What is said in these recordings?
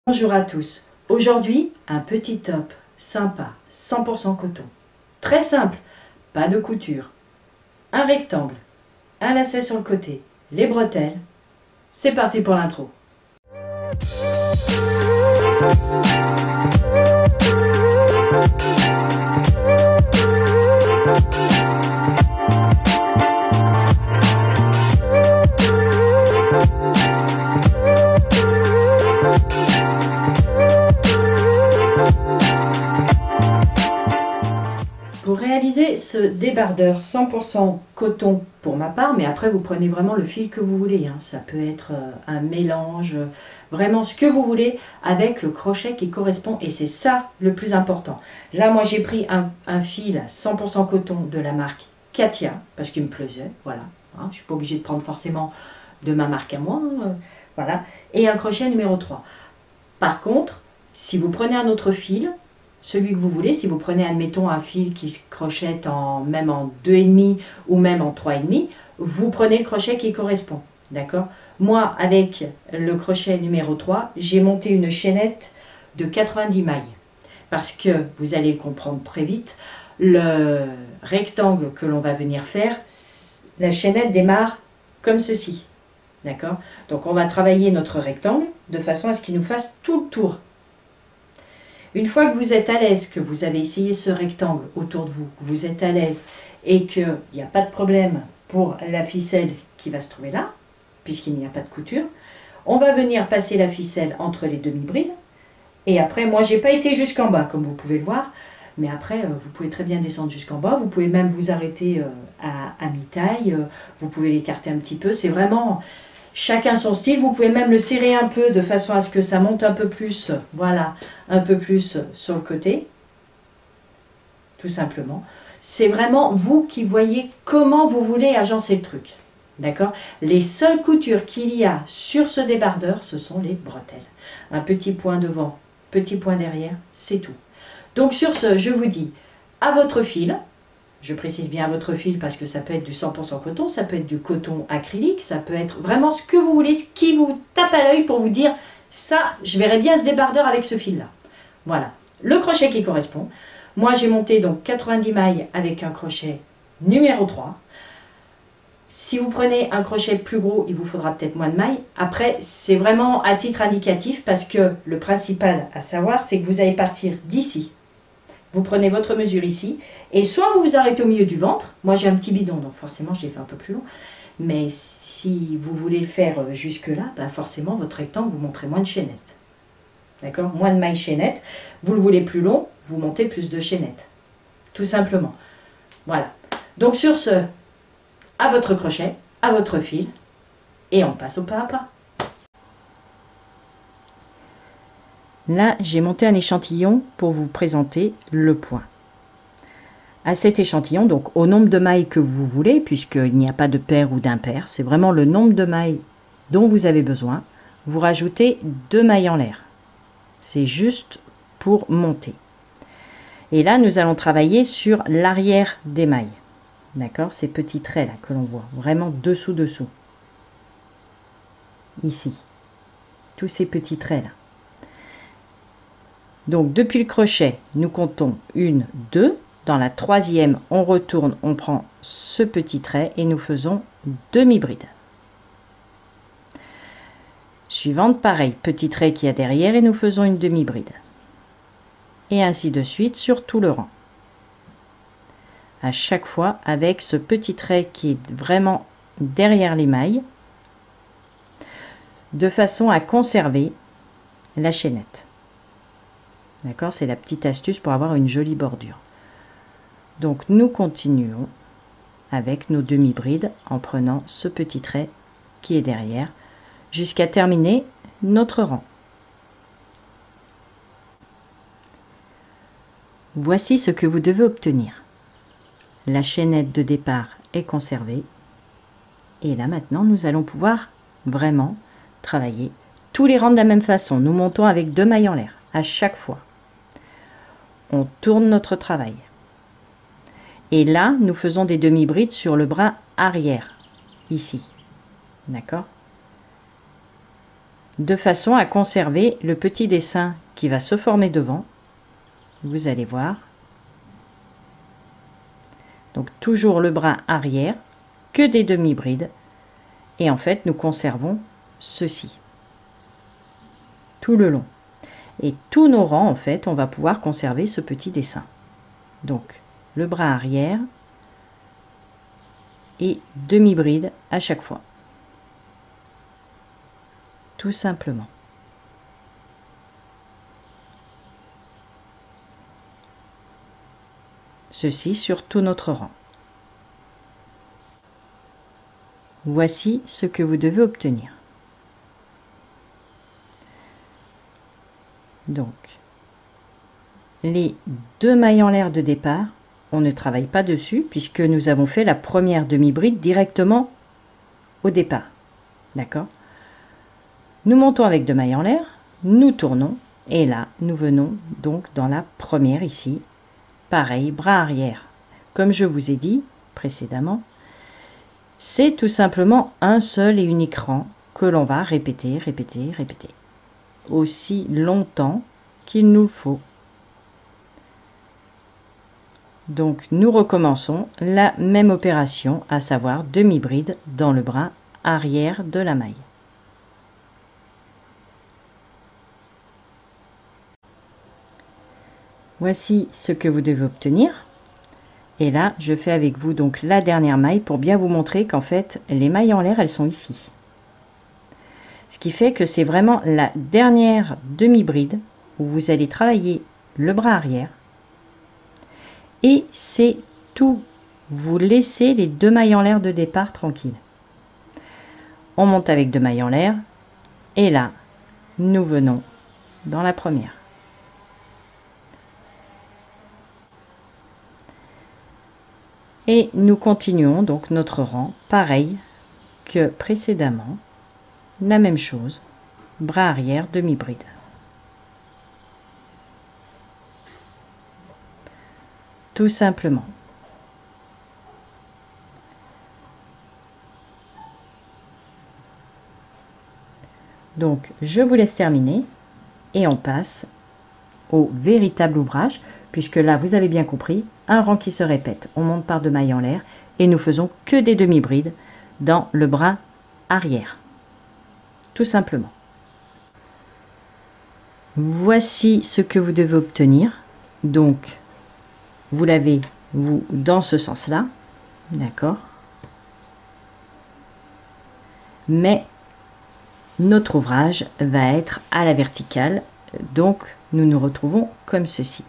Bonjour à tous. Aujourd'hui, un petit top sympa, 100% coton. Très simple, pas de couture. Un rectangle, un lacet sur le côté, les bretelles. C'est parti pour l'intro. Pour réaliser ce débardeur 100% coton pour ma part, mais après vous prenez vraiment le fil que vous voulez, hein. Ça peut être un mélange, vraiment ce que vous voulez avec le crochet qui correspond et c'est ça le plus important. Là moi j'ai pris un fil 100% coton de la marque Katia parce qu'il me plaisait, voilà, hein. Je ne suis pas obligée de prendre forcément de ma marque à moi, hein, voilà, et un crochet numéro 3. Par contre, si vous prenez un autre fil, celui que vous voulez, si vous prenez admettons un fil qui se crochette même en 2,5 ou même en 3,5, vous prenez le crochet qui correspond, d'accord? Moi avec le crochet numéro 3, j'ai monté une chaînette de 90 mailles parce que vous allez le comprendre très vite, le rectangle que l'on va venir faire, la chaînette démarre comme ceci, d'accord? Donc on va travailler notre rectangle de façon à ce qu'il nous fasse tout le tour. Une fois que vous êtes à l'aise, que vous avez essayé ce rectangle autour de vous, que vous êtes à l'aise et qu'il n'y a pas de problème pour la ficelle qui va se trouver là, puisqu'il n'y a pas de couture, on va venir passer la ficelle entre les demi-brides. Et après, moi, j'ai pas été jusqu'en bas, comme vous pouvez le voir, mais après, vous pouvez très bien descendre jusqu'en bas. Vous pouvez même vous arrêter à mi-taille, vous pouvez l'écarter un petit peu. C'est vraiment chacun son style. Vous pouvez même le serrer un peu de façon à ce que ça monte un peu plus, voilà, un peu plus sur le côté, tout simplement. C'est vraiment vous qui voyez comment vous voulez agencer le truc, d'accord? Les seules coutures qu'il y a sur ce débardeur, ce sont les bretelles. Un petit point devant, petit point derrière, c'est tout. Donc sur ce, je vous dis, à votre fil, je précise bien à votre fil parce que ça peut être du 100% coton, ça peut être du coton acrylique, ça peut être vraiment ce que vous voulez, ce qui vous tape à l'œil pour vous dire, ça, je verrai bien ce débardeur avec ce fil-là. Voilà, le crochet qui correspond. Moi, j'ai monté donc 90 mailles avec un crochet numéro 3. Si vous prenez un crochet plus gros, il vous faudra peut-être moins de mailles. Après, c'est vraiment à titre indicatif parce que le principal à savoir, c'est que vous allez partir d'ici. Vous prenez votre mesure ici et soit vous vous arrêtez au milieu du ventre. Moi, j'ai un petit bidon, donc forcément, je l'ai fait un peu plus long. Mais si vous voulez le faire jusque-là, ben forcément, votre rectangle, vous montrez moins de chaînettes. D'accord? Moins de mailles chaînettes. Vous le voulez plus long, vous montez plus de chaînettes. Tout simplement. Voilà. Donc sur ce, à votre crochet, à votre fil, et on passe au pas à pas. Là, j'ai monté un échantillon pour vous présenter le point. À cet échantillon, donc au nombre de mailles que vous voulez, puisqu'il n'y a pas de paire ou d'impair, c'est vraiment le nombre de mailles dont vous avez besoin, vous rajoutez 2 mailles en l'air. C'est juste pour monter. Et là, nous allons travailler sur l'arrière des mailles. D'accord? Ces petits traits là que l'on voit, vraiment dessous. Ici. Tous ces petits traits là. Donc depuis le crochet, nous comptons 1, 2. Dans la troisième, on retourne, on prend ce petit trait et nous faisons demi-bride. Suivante, pareil, petit trait qu'il y a derrière et nous faisons une demi-bride. Et ainsi de suite sur tout le rang. À chaque fois avec ce petit trait qui est vraiment derrière les mailles, de façon à conserver la chaînette. D'accord, c'est la petite astuce pour avoir une jolie bordure. Donc nous continuons avec nos demi-brides en prenant ce petit trait qui est derrière jusqu'à terminer notre rang. Voici ce que vous devez obtenir. La chaînette de départ est conservée et là maintenant nous allons pouvoir vraiment travailler tous les rangs de la même façon. Nous montons avec 2 mailles en l'air à chaque fois. On tourne notre travail. Et là, nous faisons des demi-brides sur le bras arrière, ici. D'accord? de façon à conserver le petit dessin qui va se former devant. Vous allez voir. Donc toujours le bras arrière, que des demi-brides. Et en fait, nous conservons ceci tout le long. Et tous nos rangs, en fait, on va pouvoir conserver ce petit dessin. Donc, le bras arrière et demi-bride à chaque fois. Tout simplement. Ceci sur tout notre rang. Voici ce que vous devez obtenir. Donc, les 2 mailles en l'air de départ, on ne travaille pas dessus puisque nous avons fait la première demi-bride directement au départ. D'accord? Nous montons avec 2 mailles en l'air, nous tournons et là, nous venons donc dans la première ici. Pareil, bras arrière. Comme je vous ai dit précédemment, c'est tout simplement un seul et unique rang que l'on va répéter, répéter, répéter. Aussi longtemps qu'il nous faut. Donc nous recommençons la même opération, à savoir demi-bride dans le bras arrière de la maille. Voici ce que vous devez obtenir. Et là, je fais avec vous donc la dernière maille pour bien vous montrer qu'en fait, les mailles en l'air, elles sont ici. Ce qui fait que c'est vraiment la dernière demi-bride où vous allez travailler le bras arrière. Et c'est tout. Vous laissez les 2 mailles en l'air de départ tranquilles. On monte avec 2 mailles en l'air. Et là, nous venons dans la première. Et nous continuons donc notre rang, pareil que précédemment. La même chose, bras arrière, demi-bride. Tout simplement. Donc, je vous laisse terminer et on passe au véritable ouvrage, puisque là, vous avez bien compris, un rang qui se répète. On monte par 2 mailles en l'air et nous faisons que des demi-brides dans le bras arrière. Tout simplement. Voici ce que vous devez obtenir. Donc, vous l'avez, vous, dans ce sens-là. D'accord? Mais notre ouvrage va être à la verticale. Donc, nous nous retrouvons comme ceci.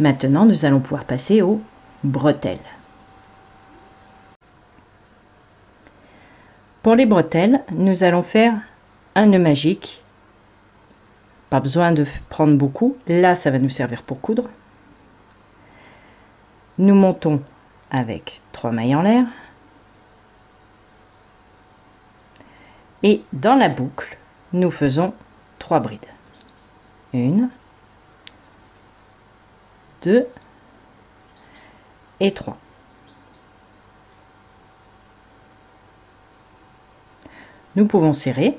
Maintenant, nous allons pouvoir passer aux bretelles. Pour les bretelles, nous allons faire un nœud magique. Pas besoin de prendre beaucoup. Là, ça va nous servir pour coudre. Nous montons avec 3 mailles en l'air. Et dans la boucle, nous faisons 3 brides. 1, 2 et 3. Nous pouvons serrer.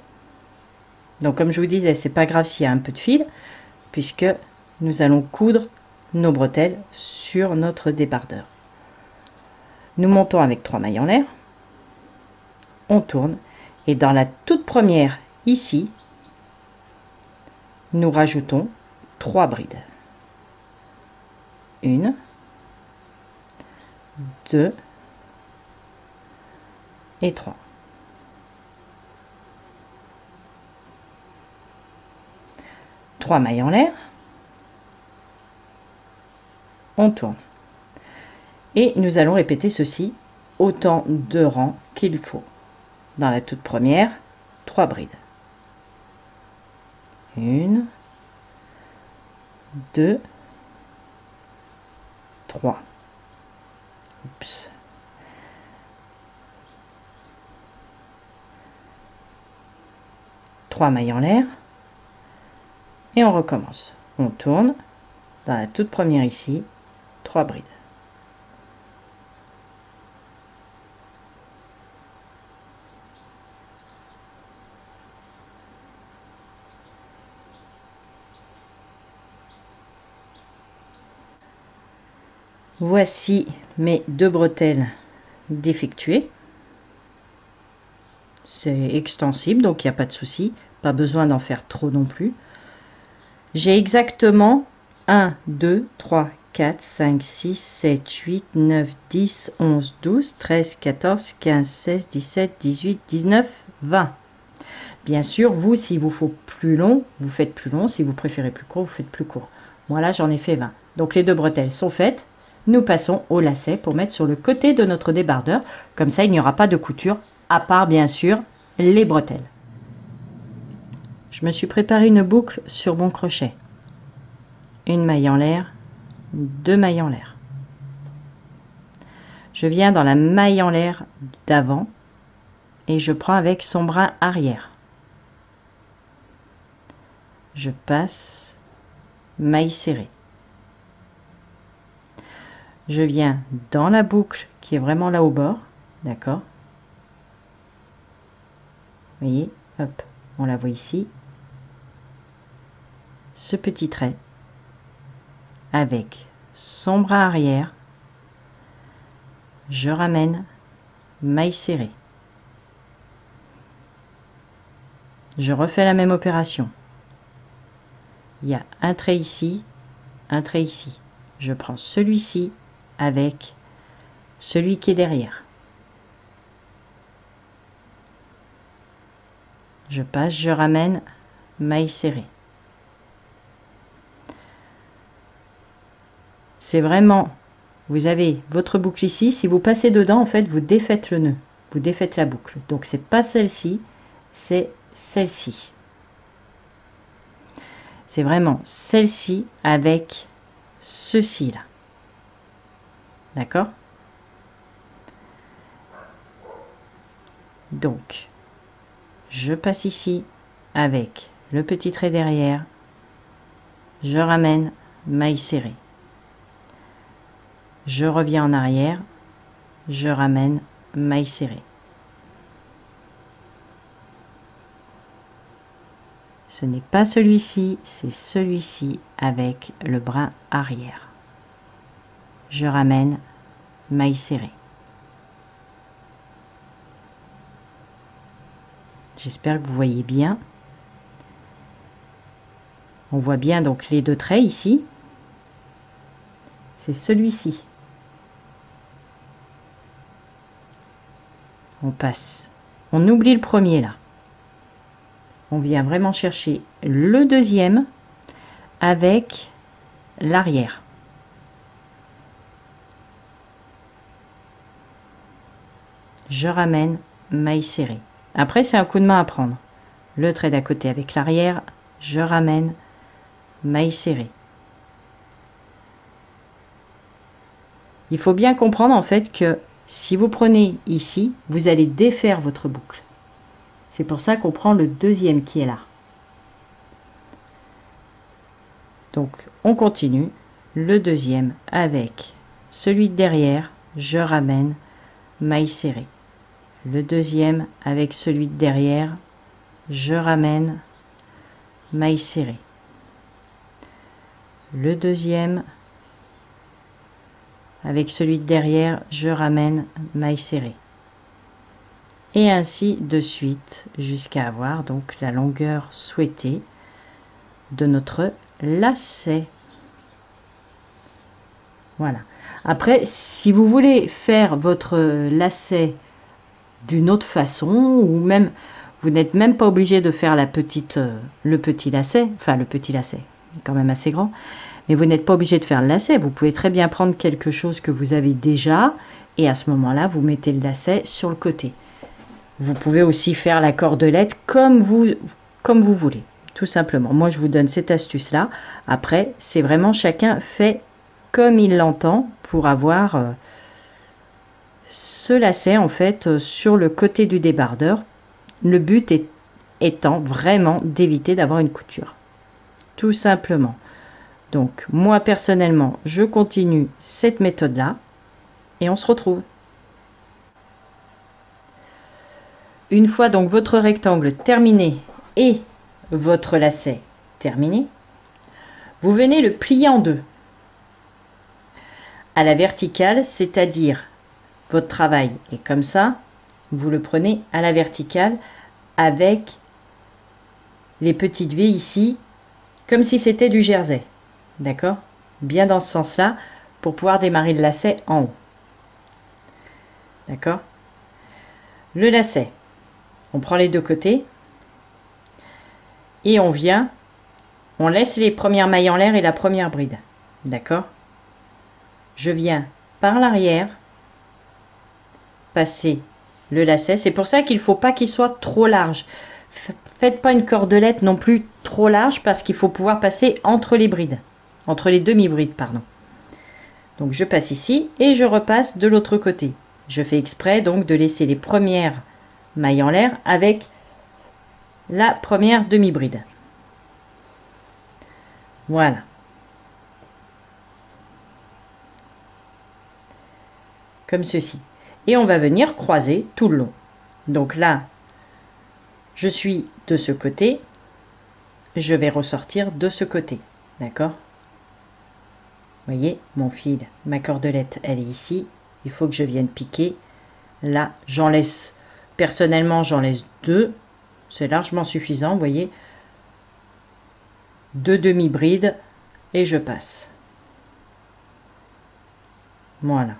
Donc comme je vous disais, c'est pas grave s'il y a un peu de fil, puisque nous allons coudre nos bretelles sur notre débardeur. Nous montons avec 3 mailles en l'air. On tourne. Et dans la toute première, ici, nous rajoutons 3 brides. 1, 2 et 3. Trois mailles en l'air. On tourne. Et nous allons répéter ceci autant de rangs qu'il faut. Dans la toute première, 3 brides. 1, 2, 3. Oups. Trois mailles en l'air. Et on recommence. On tourne. Dans la toute première ici, 3 brides. Voici mes 2 bretelles d'effectuer. C'est extensible, donc il n'y a pas de souci. Pas besoin d'en faire trop non plus. J'ai exactement 1, 2, 3, 4, 5, 6, 7, 8, 9, 10, 11, 12, 13, 14, 15, 16, 17, 18, 19, 20. Bien sûr, vous, s'il vous faut plus long, vous faites plus long. Si vous préférez plus court, vous faites plus court. Moi, là, j'en ai fait 20. Donc, les 2 bretelles sont faites. Nous passons au lacet pour mettre sur le côté de notre débardeur. Comme ça, il n'y aura pas de couture, à part, bien sûr, les bretelles. Je me suis préparé une boucle sur mon crochet. Une maille en l'air, 2 mailles en l'air. Je viens dans la maille en l'air d'avant et je prends avec son bras arrière. Je passe, maille serrée. Je viens dans la boucle qui est vraiment là au bord, d'accord? Vous voyez, hop, on la voit ici. Ce petit trait avec son bras arrière, je ramène, maille serrée. Je refais la même opération. Il y a un trait ici, un trait ici. Je prends celui-ci avec celui qui est derrière. Je passe, je ramène, maille serrée. C'est vraiment, vous avez votre boucle ici, si vous passez dedans, en fait, vous défaites le nœud, vous défaites la boucle. Donc, c'est pas celle-ci, c'est celle-ci. C'est vraiment celle-ci avec ceci là. D'accord? Donc, je passe ici avec le petit trait derrière, je ramène, maille serrée. Je reviens en arrière, je ramène, maille serrée. Ce n'est pas celui-ci, c'est celui-ci avec le bras arrière. Je ramène, maille serrée. J'espère que vous voyez bien. On voit bien donc les 2 traits ici. C'est celui-ci. On passe. On oublie le premier là. On vient vraiment chercher le deuxième avec l'arrière. Je ramène, maille serrée. Après, c'est un coup de main à prendre. Le trait d'à côté avec l'arrière, je ramène, maille serrée. Il faut bien comprendre en fait que si vous prenez ici, vous allez défaire votre boucle. C'est pour ça qu'on prend le deuxième qui est là. Donc, on continue. Le deuxième avec celui de derrière, je ramène, maille serrée. Le deuxième avec celui de derrière, je ramène, maille serrée. Le deuxième avec celui de derrière, je ramène, maille serrée. Et ainsi de suite jusqu'à avoir donc la longueur souhaitée de notre lacet. Voilà. Après, si vous voulez faire votre lacet d'une autre façon, ou même vous n'êtes même pas obligé de faire le petit lacet, enfin le petit lacet, quand même assez grand, mais vous n'êtes pas obligé de faire le lacet. Vous pouvez très bien prendre quelque chose que vous avez déjà, et à ce moment-là, vous mettez le lacet sur le côté. Vous pouvez aussi faire la cordelette comme vous voulez, tout simplement. Moi, je vous donne cette astuce-là. Après, c'est vraiment chacun fait comme il l'entend pour avoir ce lacet, en fait, sur le côté du débardeur. Le but étant vraiment d'éviter d'avoir une couture. Tout simplement. Donc, moi, personnellement, je continue cette méthode-là et on se retrouve. Une fois donc votre rectangle terminé et votre lacet terminé, vous venez le plier en deux. à la verticale, c'est-à-dire votre travail est comme ça, vous le prenez à la verticale avec les petites V ici, comme si c'était du jersey. D'accord? Bien dans ce sens-là, pour pouvoir démarrer le lacet en haut. D'accord? Le lacet, on prend les deux côtés et on vient, on laisse les premières mailles en l'air et la première bride. D'accord? Je viens par l'arrière passer le lacet. C'est pour ça qu'il ne faut pas qu'il soit trop large. Faites pas une cordelette non plus trop large parce qu'il faut pouvoir passer entre les brides, entre les demi-brides, pardon. Donc je passe ici et je repasse de l'autre côté. Je fais exprès donc de laisser les premières mailles en l'air avec la première demi-bride. Voilà. Comme ceci. Et on va venir croiser tout le long. Donc là, je suis de ce côté, je vais ressortir de ce côté. D'accord? Vous voyez, mon fil, ma cordelette, elle est ici. Il faut que je vienne piquer. Là, j'en laisse, personnellement, j'en laisse 2. C'est largement suffisant, vous voyez. 2 demi-brides et je passe. Voilà.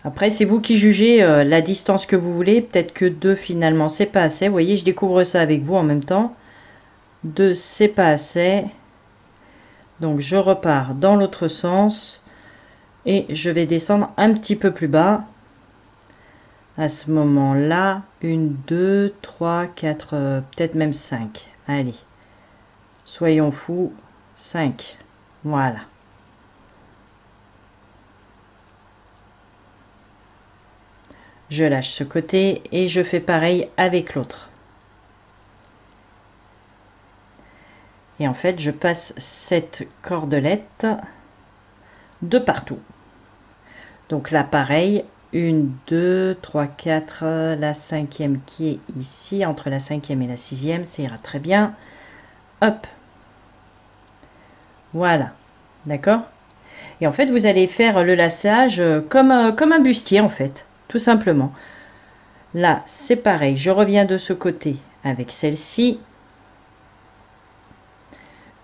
Après, c'est vous qui jugez la distance que vous voulez. Peut-être que 2, finalement, c'est pas assez. Vous voyez, je découvre ça avec vous en même temps. 2, c'est pas assez. Donc, je repars dans l'autre sens. Et je vais descendre un petit peu plus bas. À ce moment-là, 1, 2, 3, 4, peut-être même 5. Allez. Soyons fous. 5. Voilà. Je lâche ce côté et je fais pareil avec l'autre. Et en fait, je passe cette cordelette de partout. Donc là, pareil, 1, 2, 3, 4, la 5e qui est ici, entre la 5e et la 6e, ça ira très bien. Hop. Voilà. D'accord? Et en fait, vous allez faire le laçage comme un bustier, en fait. Tout simplement. Là, c'est pareil. Je reviens de ce côté avec celle-ci.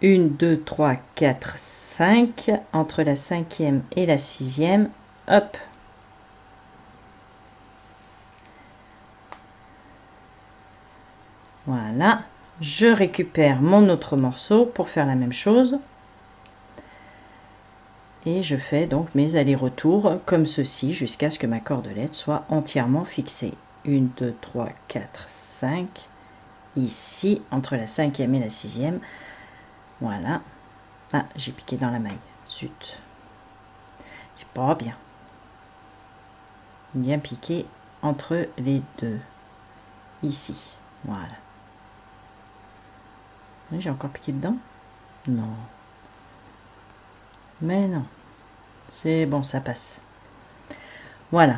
1, 2, 3, 4, 5. Entre la 5e et la 6e. Hop. Voilà. Je récupère mon autre morceau pour faire la même chose. Et je fais donc mes allers-retours comme ceci jusqu'à ce que ma cordelette soit entièrement fixée. 1, 2, 3, 4, 5. Ici, entre la 5e et la 6e. Voilà. Ah, j'ai piqué dans la maille. Zut. C'est pas bien. Bien piqué entre les deux. Ici. Voilà. J'ai encore piqué dedans? Non. Mais non, c'est bon, ça passe. Voilà.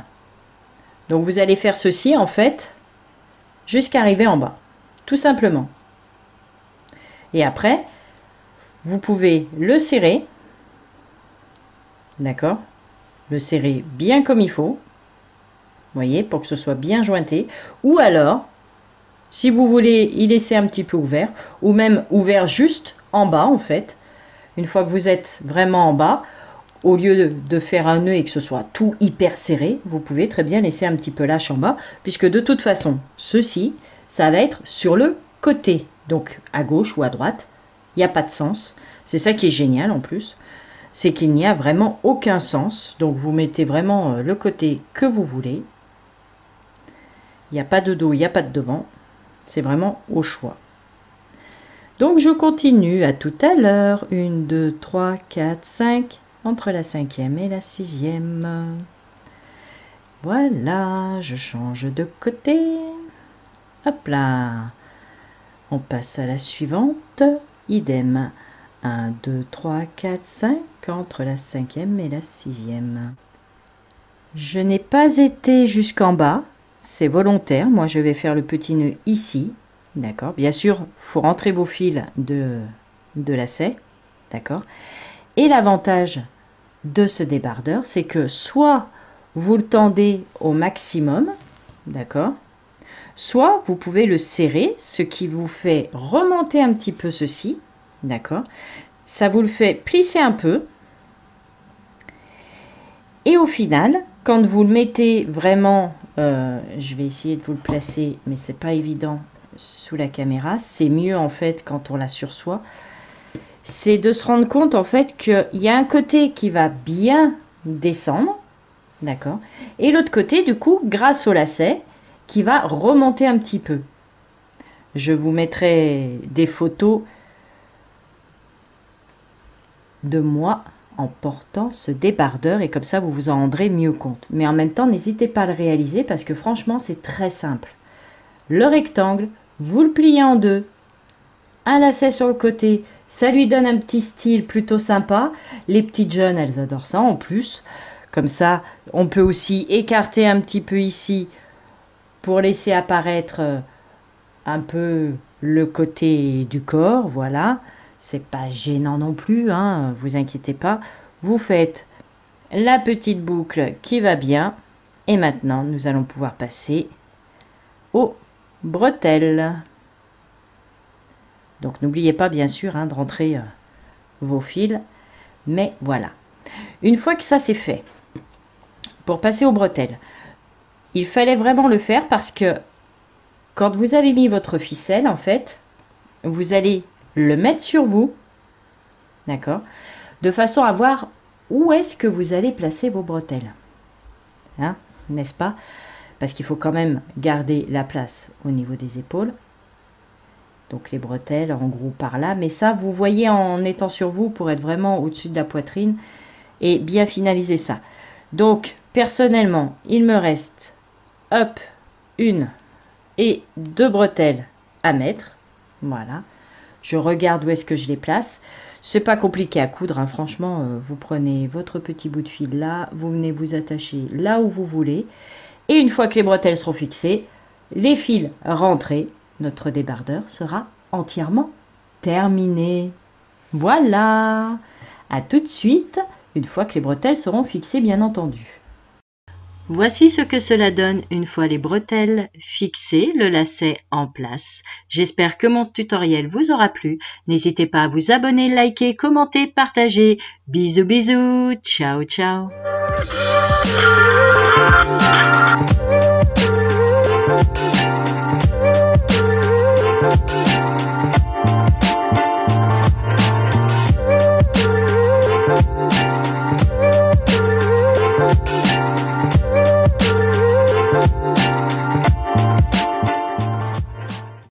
Donc vous allez faire ceci en fait jusqu'à arriver en bas, tout simplement. Et après, vous pouvez le serrer, d'accord? Le serrer bien comme il faut, vous voyez, pour que ce soit bien jointé. Ou alors, si vous voulez y laisser un petit peu ouvert, ou même ouvert juste en bas en fait. Une fois que vous êtes vraiment en bas, au lieu de faire un nœud et que ce soit tout hyper serré, vous pouvez très bien laisser un petit peu lâche en bas, puisque de toute façon, ceci, ça va être sur le côté, donc à gauche ou à droite, il n'y a pas de sens. C'est ça qui est génial en plus, c'est qu'il n'y a vraiment aucun sens, donc vous mettez vraiment le côté que vous voulez. Il n'y a pas de dos, il n'y a pas de devant, c'est vraiment au choix. Donc je continue à tout à l'heure. 1, 2, 3, 4, 5. Entre la 5e et la 6e. Voilà, je change de côté. Hop là. On passe à la suivante. Idem. 1, 2, 3, 4, 5. Entre la 5e et la 6e. Je n'ai pas été jusqu'en bas. C'est volontaire. Moi, je vais faire le petit nœud ici. D'accord, bien sûr, il faut rentrer vos fils de lacet, d'accord. Et l'avantage de ce débardeur, c'est que soit vous le tendez au maximum, d'accord, soit vous pouvez le serrer, ce qui vous fait remonter un petit peu ceci, d'accord, ça vous le fait plisser un peu, et au final, quand vous le mettez vraiment, je vais essayer de vous le placer, mais c'est pas évident sous la caméra, c'est mieux en fait quand on l'a sur soi, c'est de se rendre compte en fait qu'il y a un côté qui va bien descendre, d'accord, et l'autre côté du coup grâce au lacet qui va remonter un petit peu. Je vous mettrai des photos de moi en portant ce débardeur et comme ça vous vous en rendrez mieux compte. Mais en même temps n'hésitez pas à le réaliser parce que franchement c'est très simple. Le rectangle, vous le pliez en deux, un lacet sur le côté, ça lui donne un petit style plutôt sympa. Les petites jeunes, elles adorent ça en plus. Comme ça, on peut aussi écarter un petit peu ici pour laisser apparaître un peu le côté du corps. Voilà, c'est pas gênant non plus, hein, vous inquiétez pas. Vous faites la petite boucle qui va bien. Et maintenant, nous allons pouvoir passer aux bretelles. Donc n'oubliez pas bien sûr hein, de rentrer vos fils, mais voilà. Une fois que ça c'est fait, pour passer aux bretelles, il fallait vraiment le faire parce que quand vous avez mis votre ficelle, en fait, vous allez le mettre sur vous, d'accord, de façon à voir où est-ce que vous allez placer vos bretelles, hein, n'est-ce pas? Parce qu'il faut quand même garder la place au niveau des épaules. Donc les bretelles en gros par là, mais ça vous voyez en étant sur vous pour être vraiment au-dessus de la poitrine et bien finaliser ça. Donc personnellement il me reste hop une et deux bretelles à mettre, voilà, je regarde où est-ce que je les place, c'est pas compliqué à coudre hein. Franchement vous prenez votre petit bout de fil là, vous venez vous attacher là où vous voulez et une fois que les bretelles seront fixées, les fils rentrés, notre débardeur sera entièrement terminé. Voilà, à tout de suite, une fois que les bretelles seront fixées bien entendu. Voici ce que cela donne une fois les bretelles fixées, le lacet en place. J'espère que mon tutoriel vous aura plu. N'hésitez pas à vous abonner, liker, commenter, partager. Bisous bisous, ciao ciao.